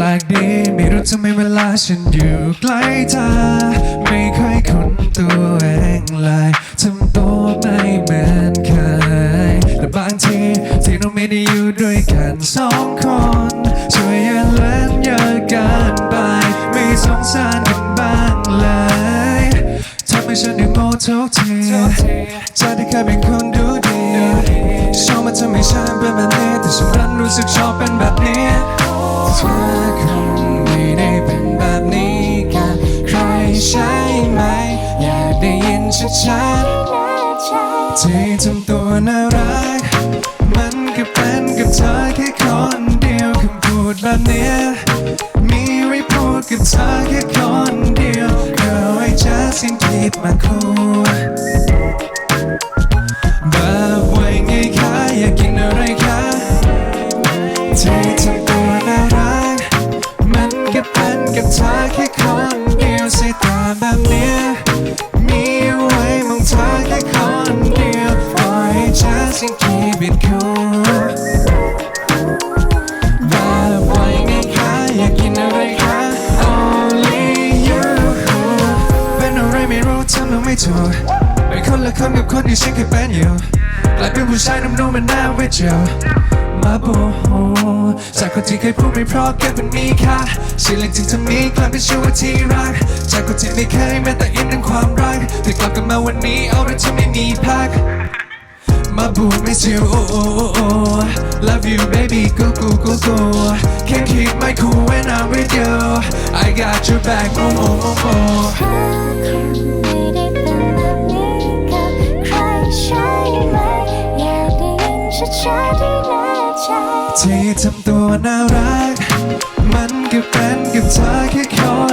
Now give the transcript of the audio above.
ลกดีไม่รู้ทำไมเวลาฉันอยู่ใกล้เธอไม่ค่อยคุ้นตัวเองเลยทำตัวไม่เหมือนเคยแต่บางทีที่เราไม่ได้อยู่ด้วยกันสองคนช่วยอย่าเล่นเยอะเกินไปไม่สงสารกันบ้างเลยทำให้ฉันได้โง่ทุกทีเธอที่เคยเป็นคนดูดีชอบมาทำให้ฉันเป็นแบบนี้แต่ฉันนั้นรู้สึกชอบเป็นแบบนี้เธอคงไม่ได้เป็นแบบนี้กับใครใช่ไหมอยากได้ยินชัดๆที่ทำตัวน่ารักมันก็เป็นกับเธอแค่คนเดียวคำพูดแบบนี้มีไว้พูดกับเธอแค่คนเดียว Girl I just can't keep my cool แบบว่าไงคะอยากกินอะไรคะที่ทำตัวน่ารักมันก็เป็นกับเธอแค่คนเดียวสายตาแบบนี้มีไว้มองเธอแค่คนเดียว Boy I just can't keep it cool แบบว่าไงคะอยากกินอะไรคะ Only you เป็นอะไรไม่รู้ทำแล้วไม่ถูกเป็นคนละคนกับคนที่ฉันเคยเป็นอยู่กลายเป็นผู้ชายนุ่มๆมันน่าเวทเจียวมาโบจากคนที่เคยพูดไม่เพราะแค่เป็นมีค่าสิ่งเล็กที่เธอมีกลายเป็นชื่อว่าที่รักจากคนที่ไม่เคยแม้แต่อินในความรักแต่กลับกันมาวันนี้เอาแต่เธอไม่มีพักมาบูดไม่ชิว Love you baby go go go go Can't keep my cool when I'm with you I got your back mo mo mo moที่ทำตัวน่ารักมันก็เป็นกับเธอแค่คน